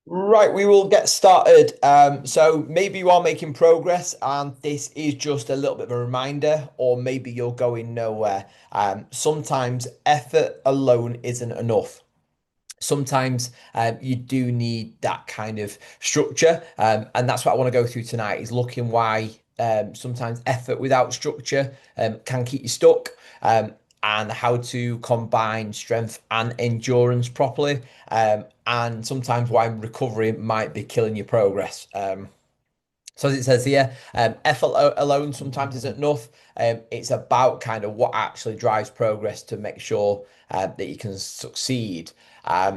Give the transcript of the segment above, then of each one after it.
Right, we will get started. So maybe you are making progress, and this is just a little bit of a reminder, or maybe you're going nowhere. Sometimes effort alone isn't enough. Sometimes you do need that kind of structure, and that's what I want to go through tonight. Is looking why sometimes effort without structure can keep you stuck. And how to combine strength and endurance properly, and sometimes why recovery might be killing your progress. So as it says here, effort alone sometimes isn't enough. It's about kind of what actually drives progress to make sure that you can succeed.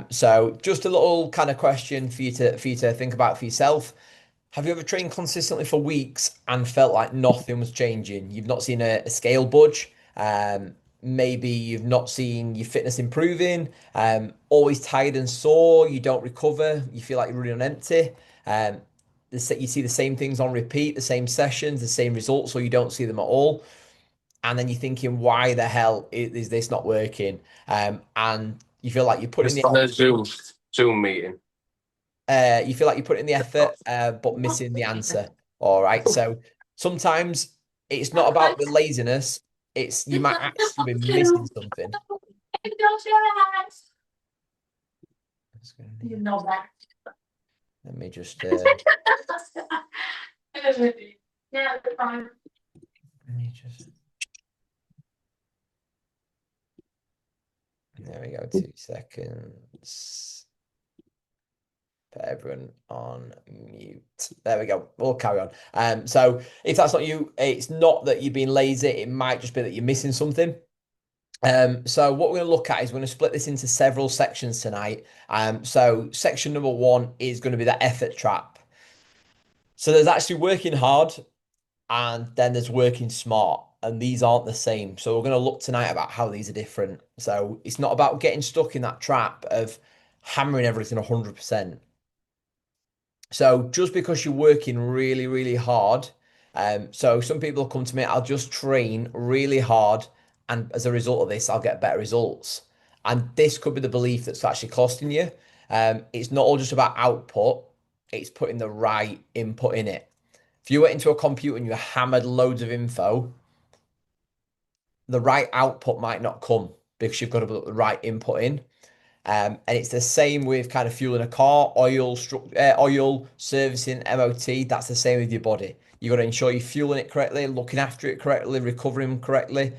So just a little kind of question for you to think about for yourself. Have you ever trained consistently for weeks and felt like nothing was changing? You've not seen a scale budge. Maybe you've not seen your fitness improving. Always tired and sore. You don't recover. You feel like you're running on empty. Um, you see the same things on repeat, the same sessions, the same results, or you don't see them at all. And then you're thinking, why the hell is this not working? And you feel like you put in It's the on a Zoom meeting. you feel like you put in the effort, but missing the answer. All right. So sometimes it's not about the laziness. It's you might actually be missing something. You know that. Let me just Yeah, fine. let me just there we go, 2 seconds. Put everyone on mute. There we go. We'll carry on. So if that's not you, it's not that you're being lazy. It might just be that you're missing something. So what we're going to look at is we're going to split this into several sections tonight. So section number one is going to be the effort trap. So there's actually working hard and then there's working smart, and these aren't the same. So we're going to look tonight about how these are different. So it's not about getting stuck in that trap of hammering everything 100%. So just because you're working really, really hard, so some people come to me, I'll just train really hard, and as a result of this, I'll get better results. And this could be the belief that's actually costing you. It's not all just about output, it's putting the right input in it. If you went into a computer and you hammered loads of info, the right output might not come because you've got to put the right input in. And it's the same with kind of fueling a car, oil servicing, MOT. That's the same with your body. You got to ensure you're fueling it correctly, looking after it correctly, recovering correctly.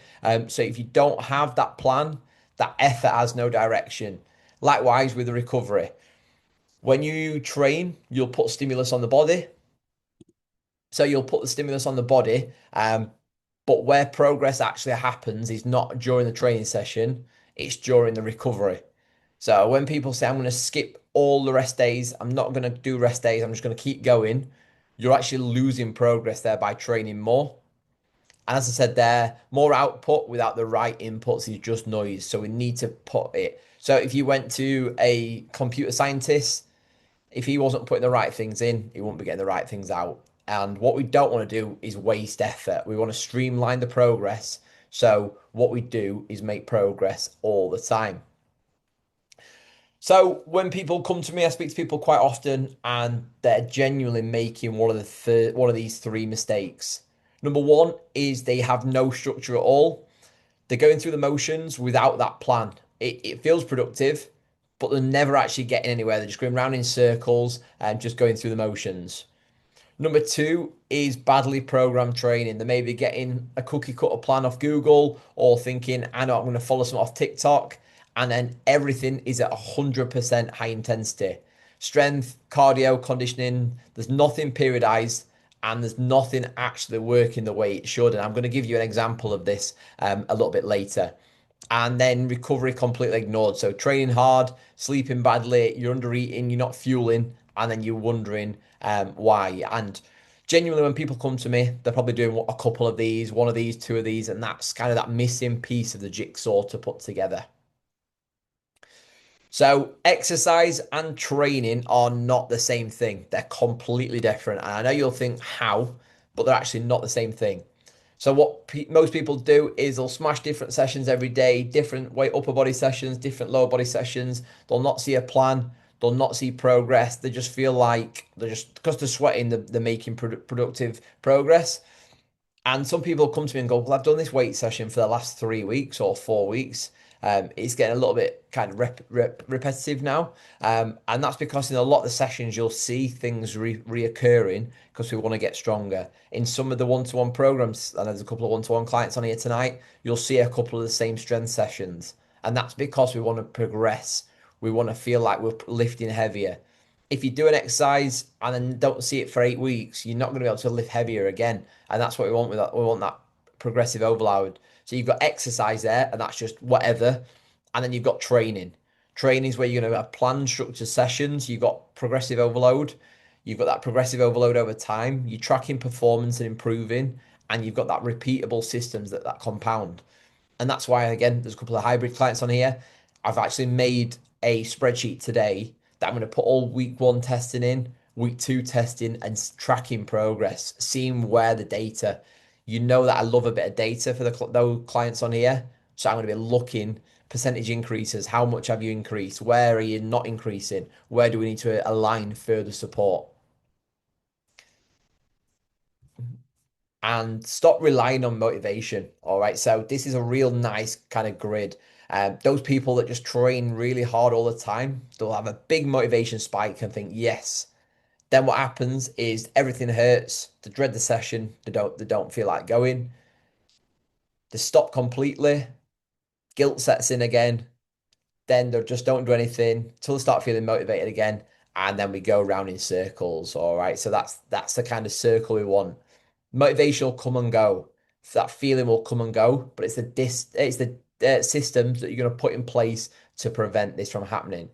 So if you don't have that plan, that effort has no direction. Likewise with the recovery. When you train, you'll put stimulus on the body. So you'll put the stimulus on the body, but where progress actually happens is not during the training session, it's during the recovery. So when people say, I'm going to skip all the rest days, I'm not going to do rest days, I'm just going to keep going, you're actually losing progress there by training more. And as I said there, more output without the right inputs is just noise. So we need to put it. So if you went to a computer scientist, if he wasn't putting the right things in, he wouldn't be getting the right things out. And what we don't want to do is waste effort. We want to streamline the progress. So what we do is make progress all the time. So when people come to me, I speak to people quite often, and they're genuinely making one of these three mistakes. Number one is they have no structure at all. They're going through the motions without that plan. It feels productive, but they're never actually getting anywhere. They're just going around in circles and just going through the motions. Number two is badly programmed training. They may be getting a cookie cutter plan off Google or thinking, I know I'm going to follow some off TikTok. And then everything is at 100% high intensity. Strength, cardio, conditioning, there's nothing periodized and there's nothing actually working the way it should. And I'm going to give you an example of this a little bit later. And then recovery completely ignored. So training hard, sleeping badly, you're under eating, you're not fueling, and then you're wondering why. And genuinely, when people come to me, they're probably doing a couple of these, one of these, two of these, and that's kind of that missing piece of the jigsaw to put together. So exercise and training are not the same thing. They're completely different. And I know you'll think how, but they're actually not the same thing. So what most people do is they'll smash different sessions every day, different weight upper body sessions, different lower body sessions. They'll not see a plan. they'll not see progress. They just feel like they're just because they're sweating, they're making productive progress. And some people come to me and go, "Well, I've done this weight session for the last 3 weeks or 4 weeks. It's getting a little bit kind of repetitive now." And that's because in a lot of the sessions, you'll see things reoccurring because we want to get stronger. In some of the one-to-one programs, and there's a couple of one-to-one clients on here tonight, you'll see a couple of the same strength sessions. And that's because we want to progress. We want to feel like we're lifting heavier. If you do an exercise and then don't see it for 8 weeks, you're not going to be able to lift heavier again. And that's what we want with that. We want that progressive overload. So you've got exercise there, and that's just whatever. And then you've got training. Training is where you're going to have planned, structured sessions. You've got progressive overload. You've got that progressive overload over time. You're tracking performance and improving, and you've got that repeatable systems that compound. And that's why, again, there's a couple of hybrid clients on here. I've actually made a spreadsheet today that I'm going to put all week one testing in, week two testing, and tracking progress, seeing where the data. You know that I love a bit of data for those clients on here. So I'm going to be looking percentage increases. How much have you increased? Where are you not increasing? Where do we need to align further support? And stop relying on motivation. All right. So this is a real nice kind of grid. Those people that just train really hard all the time, they'll have a big motivation spike and think, yes. Then what happens is everything hurts. They dread the session. They don't feel like going. They stop completely. Guilt sets in again. Then they just don't do anything till they start feeling motivated again. And then we go around in circles. All right. So that's the kind of circle we want. Motivation will come and go. That feeling will come and go, but it's the systems that you're going to put in place to prevent this from happening.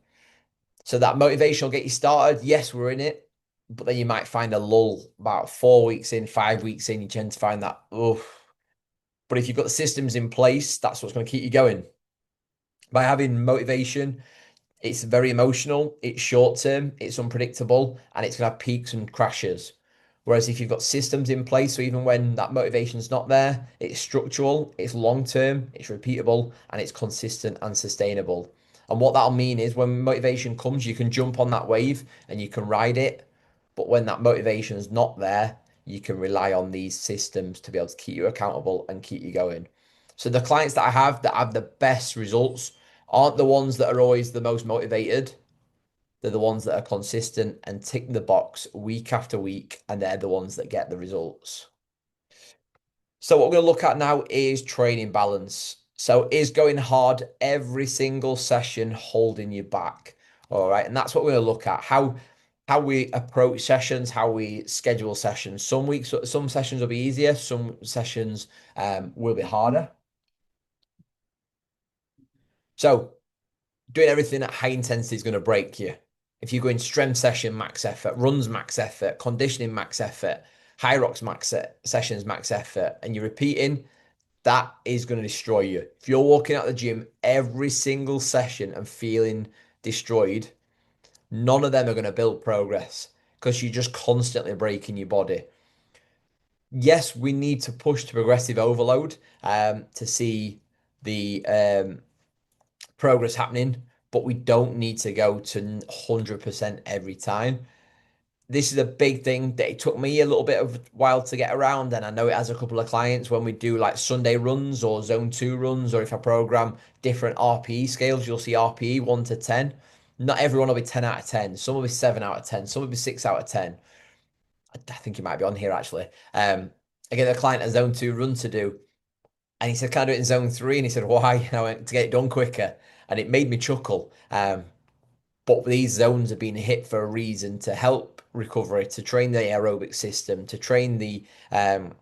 So that motivation will get you started. Yes, we're in it, but then you might find a lull about 4 weeks in, 5 weeks in. You tend to find that, oh. But if you've got the systems in place, that's what's going to keep you going. By having motivation, it's very emotional, it's short term, it's unpredictable, and it's going to have peaks and crashes. Whereas if you've got systems in place, so even when that motivation's not there, it's structural, it's long term, it's repeatable, and it's consistent and sustainable. And what that'll mean is when motivation comes, you can jump on that wave and you can ride it. But when that motivation is not there, you can rely on these systems to be able to keep you accountable and keep you going. So the clients that have the best results aren't the ones that are always the most motivated. They're the ones that are consistent and tick the box week after week, and they're the ones that get the results. So what we're going to look at now is training balance. So is going hard every single session holding you back? All right, and that's what we're going to look at. How we approach sessions, how we schedule sessions. Some weeks, some sessions will be easier, some sessions will be harder. So doing everything at high intensity is going to break you. If you go in strength session, max effort, runs, max effort, conditioning, max effort, Hyrox sessions, max effort, and you're repeating, that is going to destroy you. If you're walking out the gym every single session and feeling destroyed, none of them are going to build progress because you're just constantly breaking your body. Yes, we need to push to progressive overload to see the progress happening, but we don't need to go to 100% every time. This is a big thing that it took me a little bit of a while to get around, and I know it has a couple of clients when we do like Sunday runs or zone 2 runs, or if I program different RPE scales, you'll see RPE 1 to 10. Not everyone will be 10 out of 10. Some will be 7 out of 10. Some will be 6 out of 10. I think it might be on here actually. Again, a client a zone 2 run to do, and he said, "Can I do it in zone 3?" And he said, "Why?" And I went, "To get it done quicker." And it made me chuckle. But these zones have been hit for a reason to help recovery, to train the aerobic system, to train the kind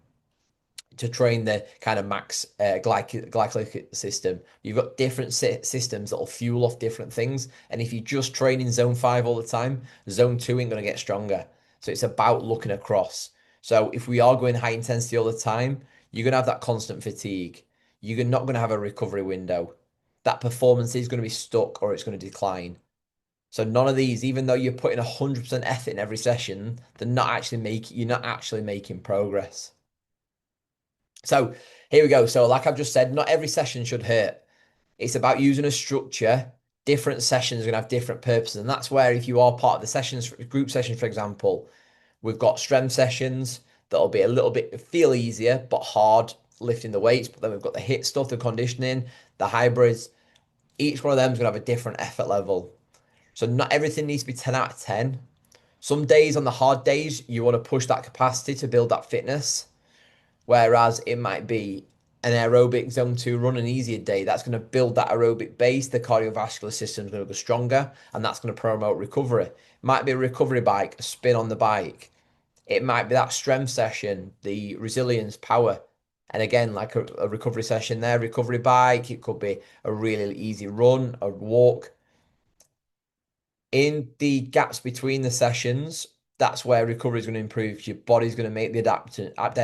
of max glycolytic system. You've got different systems that will fuel off different things. And if you just train in zone 5 all the time, zone 2 ain't going to get stronger. So it's about looking across. So if we are going high intensity all the time, you're going to have that constant fatigue. You're not going to have a recovery window. That performance is going to be stuck or it's going to decline. So none of these, even though you're putting 100% effort in every session, you're not actually making progress. So here we go. So like I've just said, not every session should hurt. It's about using a structure Different sessions are going to have different purposes. And that's where, if you are part of the sessions, group sessions, for example, we've got strength sessions that'll be a little bit feel easier, but hard lifting the weights. But then we've got the HIIT stuff, the conditioning, the hybrids. Each one of them is going to have a different effort level. So not everything needs to be 10 out of 10. Some days, on the hard days, you want to push that capacity to build that fitness. Whereas it might be an aerobic zone 2 run, an easier day. That's going to build that aerobic base. The cardiovascular system is going to go stronger, and that's going to promote recovery. It might be a recovery bike, a spin on the bike. It might be that strength session, the resilience, power. And again, like a recovery session there, recovery bike. It could be a really easy run, a walk. In the gaps between the sessions, that's where recovery is going to improve. Your body's going to make the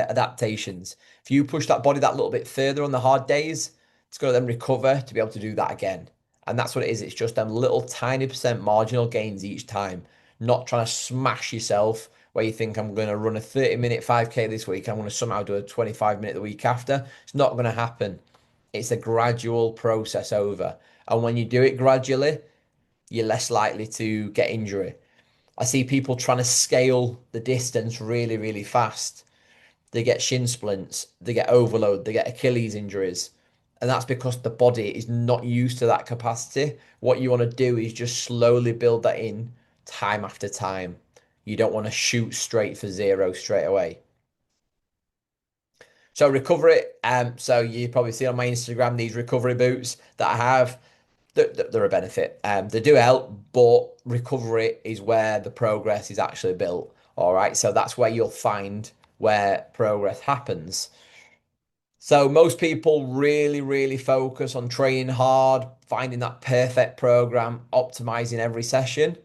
adaptations. If you push that body that little bit further on the hard days, it's going to then recover to be able to do that again. And that's what it is. It's just them little tiny percent marginal gains each time, not trying to smash yourself where you think I'm going to run a 30-minute 5K this week. I'm going to somehow do a 25-minute the week after. It's not going to happen. It's a gradual process over. And when you do it gradually, you're less likely to get injury. I see people trying to scale the distance really, really fast. They get shin splints, they get overload, they get Achilles injuries. And that's because the body is not used to that capacity. What you want to do is just slowly build that in time after time. You don't want to shoot straight for zero straight away. So recovery, so you probably see on my Instagram these recovery boots that I have. They're a benefit. They do help, but recovery is where the progress is actually built. All right, so that's where you'll find where progress happens. So most people really, really focus on training hard, finding that perfect program, optimizing every session.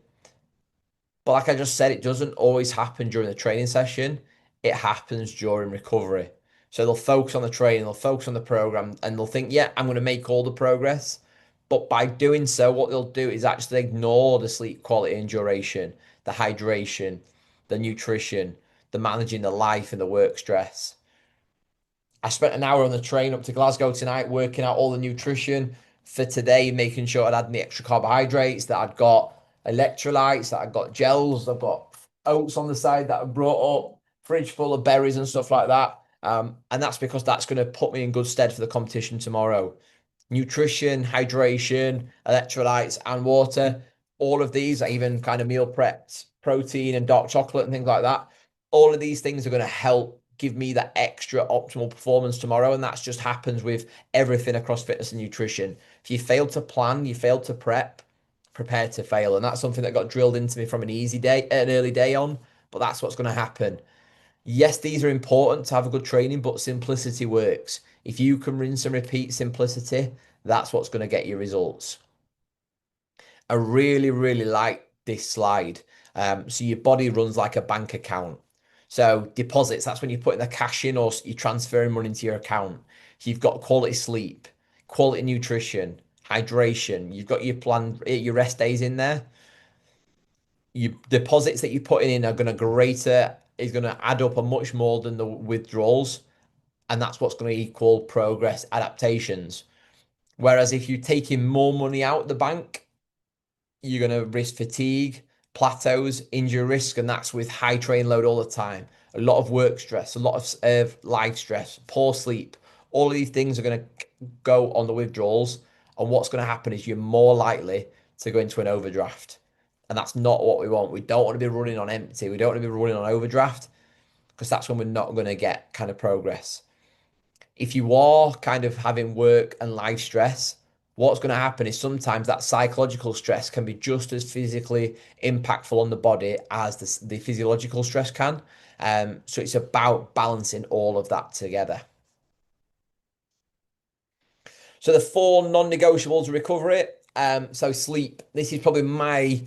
But like I just said, it doesn't always happen during the training session. It happens during recovery. So they'll focus on the training, they'll focus on the program, and they'll think, yeah, I'm going to make all the progress. But by doing so, what they'll do is actually ignore the sleep quality and duration, the hydration, the nutrition, the managing the life and the work stress. I spent an hour on the train up to Glasgow tonight working out all the nutrition for today, making sure I'd had the extra carbohydrates, that I'd got electrolytes, that I'd got gels, I've got oats on the side that I brought up, fridge full of berries and stuff like that. And that's because that's going to put me in good stead for the competition tomorrow. Nutrition, hydration, electrolytes, and water. All of these, I even kind of meal prepped protein and dark chocolate and things like that. All of these things are going to help give me that extra optimal performance tomorrow. And that just happens with everything across fitness and nutrition. If you fail to plan, you fail to prep, prepare to fail. And that's something that got drilled into me from an early day on, but that's what's going to happen. Yes, these are important to have a good training, but simplicity works. If you can rinse and repeat simplicity, that's what's going to get you results. I really, really like this slide. So your body runs like a bank account. So deposits, that's when you put in the cash in or you're transferring money into your account. So you've got quality sleep, quality nutrition, hydration. You've got your rest days in there. Your deposits that you're putting in are going to is going to add up a much more than the withdrawals. And that's what's going to equal progress adaptations. Whereas if you're taking more money out of the bank, you're going to risk fatigue, plateaus, injury risk, and that's with high train load all the time. A lot of work stress, a lot of life stress, poor sleep. All of these things are going to go on the withdrawals. And what's going to happen is you're more likely to go into an overdraft. And that's not what we want. We don't want to be running on empty. We don't want to be running on overdraft because that's when we're not going to get kind of progress. If you are kind of having work and life stress, what's going to happen is sometimes that psychological stress can be just as physically impactful on the body as the physiological stress can. So it's about balancing all of that together. So the four non-negotiables recovery. So sleep. This is probably my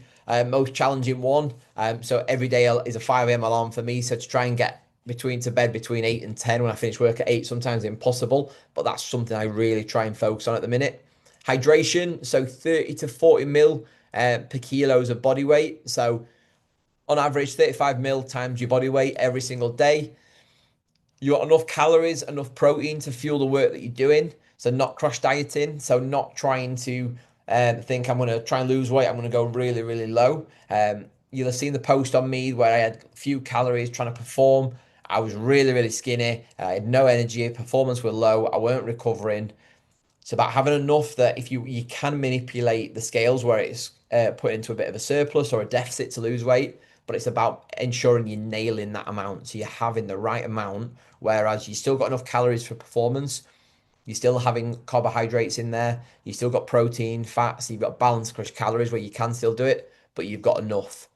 most challenging one. So every day is a 5 a.m. alarm for me. So to try and get to bed between 8 and 10 when I finish work at 8, sometimes impossible, but that's something I really try and focus on at the minute. Hydration, so 30 to 40 mil per kilos of body weight. So on average, 35 mil times your body weight every single day. You got enough calories, enough protein to fuel the work that you're doing. So not crash dieting. So not trying to think I'm going to try and lose weight. I'm going to go really, really low. You'll have seen the post on me where I had a few calories trying to perform. I was really, really skinny. I had no energy. Performance were low. I weren't recovering. It's about having enough that if you can manipulate the scales where it's put into a bit of a surplus or a deficit to lose weight, but it's about ensuring you're nailing that amount. So you're having the right amount, whereas you still got enough calories for performance. You're still having carbohydrates in there. You still got protein, fats. You've got balanced crush calories where you can still do it, but you've got enough.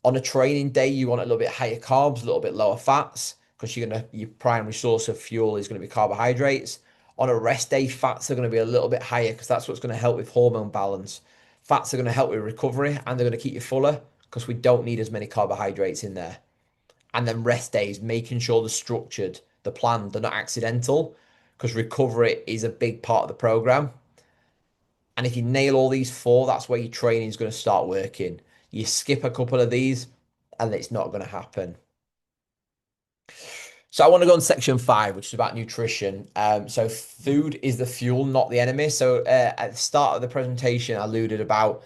On a training day, you want a little bit higher carbs, a little bit lower fats, because your primary source of fuel is going to be carbohydrates. On a rest day, fats are going to be a little bit higher because that's what's going to help with hormone balance. Fats are going to help with recovery and they're going to keep you fuller because we don't need as many carbohydrates in there. And then rest days, making sure they're structured, they're planned, they're not accidental, because recovery is a big part of the program. And if you nail all these four, that's where your training is going to start working. You skip a couple of these, and it's not going to happen. So I want to go on section 5, which is about nutrition. So food is the fuel, not the enemy. So at the start of the presentation, I alluded about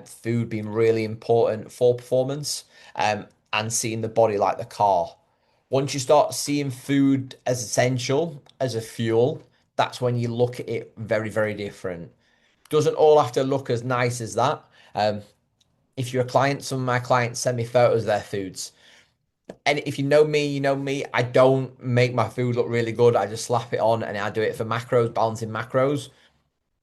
food being really important for performance and seeing the body like the car. Once you start seeing food as essential, as a fuel, that's when you look at it very, very different. Doesn't all have to look as nice as that. Um, if you're a client, some of my clients send me photos of their foods. And if you know me, you know me. I don't make my food look really good. I just slap it on and I do it for macros, balancing macros.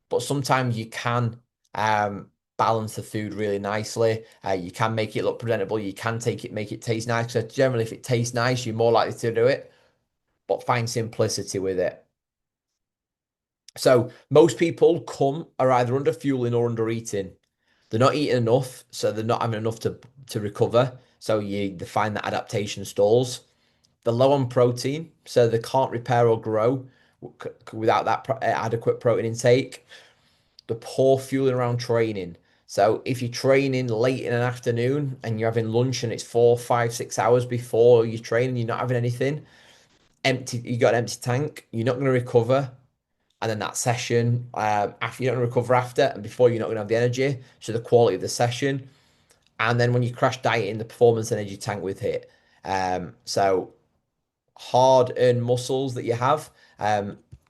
But sometimes you can balance the food really nicely. You can make it look presentable. You can make it taste nice. So generally, if it tastes nice, you're more likely to do it. But find simplicity with it. So most people are either under fueling or under eating. They're not eating enough, so they're not having enough to recover. So they find that adaptation stalls. They're low on protein, so they can't repair or grow without that adequate protein intake. The poor fueling around training. So if you're training late in an afternoon and you're having lunch and it's 4, 5, 6 hours before you train and you're not having anything, you got an empty tank, you're not going to recover. And then that session, after you're not going to recover after and before you're not going to have the energy. So the quality of the session. And then when you crash dieting, the performance energy tank with hit. So hard-earned muscles that you have.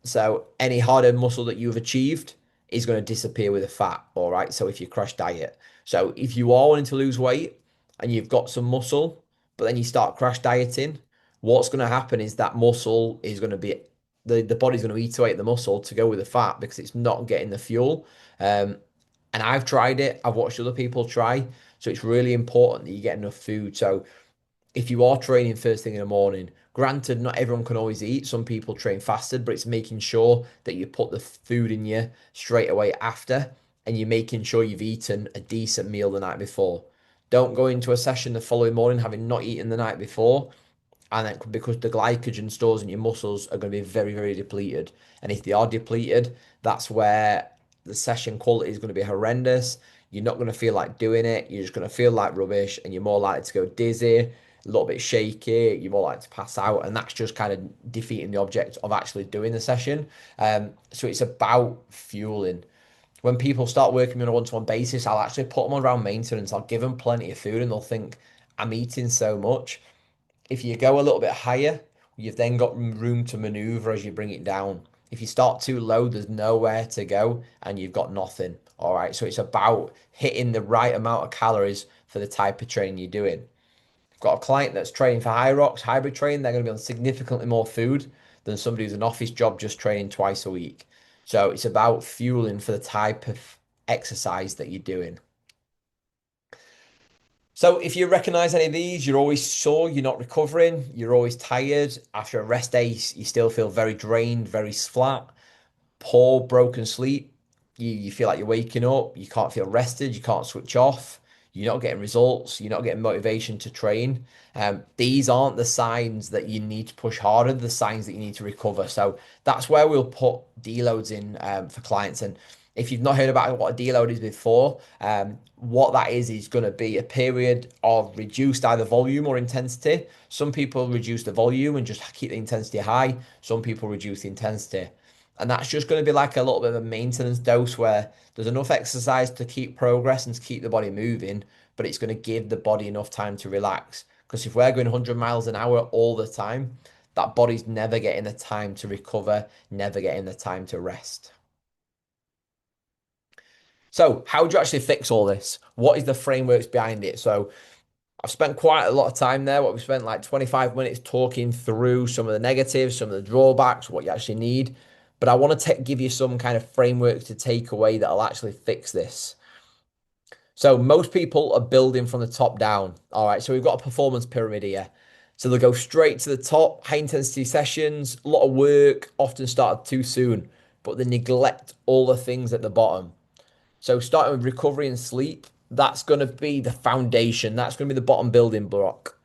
So any hard-earned muscle that you've achieved is going to disappear with a fat. All right. So if you crash diet, so if you are wanting to lose weight and you've got some muscle, but then you start crash dieting, what's going to happen is that muscle is going to be the body's going to eat away at the muscle to go with the fat because it's not getting the fuel. And I've tried it. I've watched other people try. So it's really important that you get enough food. So if you are training first thing in the morning, granted, not everyone can always eat. Some people train fasted, but it's making sure that you put the food in you straight away after, and you're making sure you've eaten a decent meal the night before. Don't go into a session the following morning having not eaten the night before, and then because the glycogen stores in your muscles are going to be very, very depleted. And if they are depleted, that's where the session quality is going to be horrendous. You're not going to feel like doing it. You're just going to feel like rubbish, and you're more likely to go dizzy, a little bit shaky. You're more likely to pass out, and that's just kind of defeating the object of actually doing the session. So it's about fueling. When people start working on a one-to-one basis, I'll actually put them around maintenance. I'll give them plenty of food, and they'll think I'm eating so much. If you go a little bit higher, you've then got room to maneuver as you bring it down. If you start too low, there's nowhere to go and you've got nothing. All right. So it's about hitting the right amount of calories for the type of training you're doing. I've got a client that's training for Hyrox, hybrid training. They're going to be on significantly more food than somebody who's an office job just training twice a week. So it's about fueling for the type of exercise that you're doing. So if you recognize any of these, you're always sore, you're not recovering, you're always tired. After a rest day, you still feel very drained, very flat, poor, broken sleep. You feel like you're waking up, you can't feel rested, you can't switch off, you're not getting results, you're not getting motivation to train. These aren't the signs that you need to push harder, the signs that you need to recover. So that's where we'll put deloads in for clients. And if you've not heard about what a deload is before, what that is going to be a period of reduced either volume or intensity. Some people reduce the volume and just keep the intensity high. Some people reduce the intensity. And that's just going to be like a little bit of a maintenance dose where there's enough exercise to keep progress and to keep the body moving, but it's going to give the body enough time to relax. Because if we're going 100 miles an hour all the time, that body's never getting the time to recover, never getting the time to rest. So, how do you actually fix all this? What is the frameworks behind it? So, I've spent quite a lot of time there. What we spent like 25 minutes talking through some of the negatives, some of the drawbacks, what you actually need. But I want to give you some kind of framework to take away that'll actually fix this. So most people are building from the top down. All right. So we've got a performance pyramid here. So they'll go straight to the top, high intensity sessions, a lot of work, often started too soon, but they neglect all the things at the bottom. So starting with recovery and sleep, that's going to be the foundation. That's going to be the bottom building block.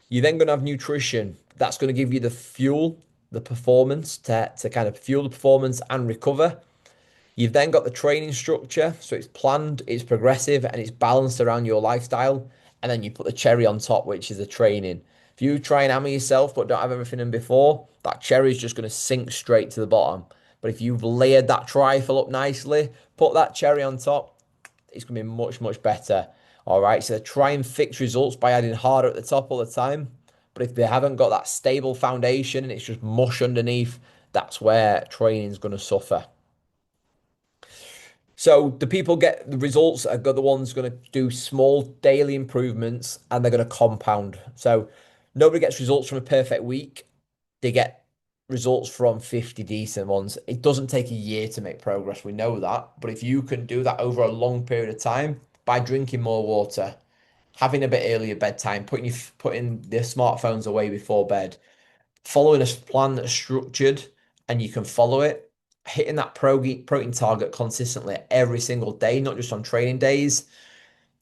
You're then going to have nutrition. That's going to give you the fuel, the performance to kind of fuel the performance and recover. You've then got the training structure. So it's planned, it's progressive, and it's balanced around your lifestyle. And then you put the cherry on top, which is the training. If you try and hammer yourself but don't have everything in before, that cherry is just going to sink straight to the bottom. But if you've layered that trifle up nicely, put that cherry on top, it's going to be much, much better. All right. So they try and fix results by adding harder at the top all the time. But if they haven't got that stable foundation and it's just mush underneath, that's where training is going to suffer. So the people get the results are the ones going to do small daily improvements and they're going to compound. So nobody gets results from a perfect week. They get results from 50 decent ones. It doesn't take a year to make progress. We know that. But if you can do that over a long period of time by drinking more water, having a bit earlier bedtime, putting the smartphones away before bed, following a plan that's structured and you can follow it, hitting that protein target consistently every single day, not just on training days,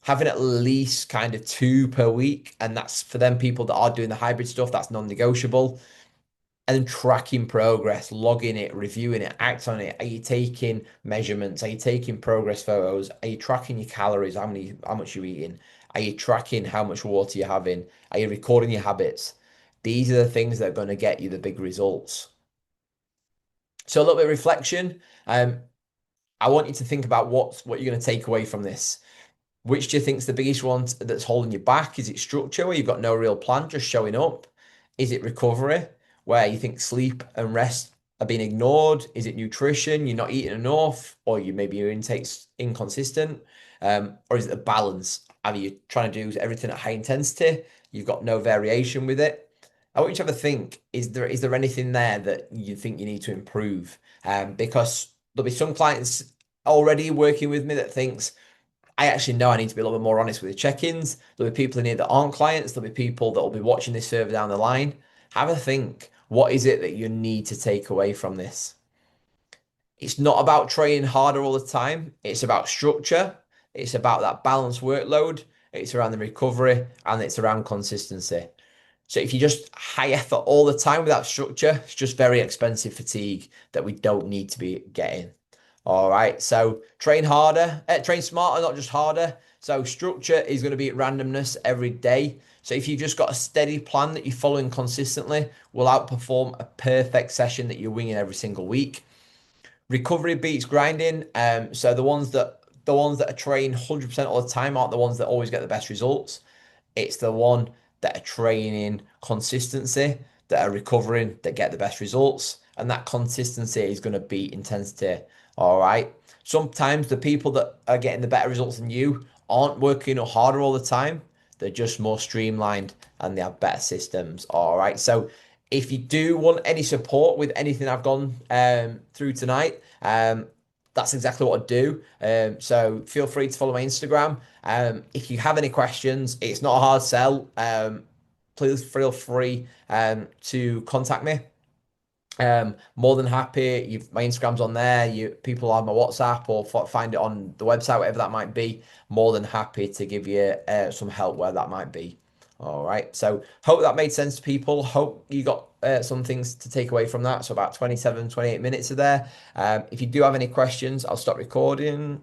having at least kind of two per week. And that's for them people that are doing the hybrid stuff, that's non-negotiable. And then tracking progress, logging it, reviewing it, act on it. Are you taking measurements? Are you taking progress photos? Are you tracking your calories? How much you're eating? Are you tracking how much water you're having? Are you recording your habits? These are the things that are going to get you the big results. So a little bit of reflection. I want you to think about what you're going to take away from this. Which do you think is the biggest one that's holding you back? Is it structure where you've got no real plan, just showing up? Is it recovery where you think sleep and rest are being ignored? Is it nutrition? You're not eating enough, or maybe your intake's inconsistent? Or is it the balance? Are you trying to do everything at high intensity? You've got no variation with it. I want you to have a think. Is there anything there that you think you need to improve? Because there'll be some clients already working with me that thinks I actually know I need to be a little bit more honest with the check-ins. There'll be people in here that aren't clients. There'll be people that will be watching this further down the line. Have a think. What is it that you need to take away from this? It's not about training harder all the time. It's about structure. It's about that balanced workload. It's around the recovery and it's around consistency. So if you just high effort all the time without structure, it's just very expensive fatigue that we don't need to be getting. All right. So train harder, train smarter, not just harder. So structure is going to be randomness every day. So if you've just got a steady plan that you're following consistently, will outperform a perfect session that you're winging every single week. Recovery beats grinding. So the ones that are trained 100% all the time aren't the ones that always get the best results. It's the one that are training consistency, that are recovering, that get the best results. And that consistency is going to beat intensity. All right. Sometimes the people that are getting the better results than you aren't working harder all the time. They're just more streamlined and they have better systems. All right. So if you do want any support with anything I've gone through tonight, that's exactly what I do. So feel free to follow my Instagram. If you have any questions, it's not a hard sell. Please feel free to contact me. More than happy. My Instagram's on there. People have my WhatsApp or find it on the website, whatever that might be. More than happy to give you some help where that might be. All right. So hope that made sense to people. Hope you got some things to take away from that. So about 27, 28 minutes of there. If you do have any questions, I'll stop recording.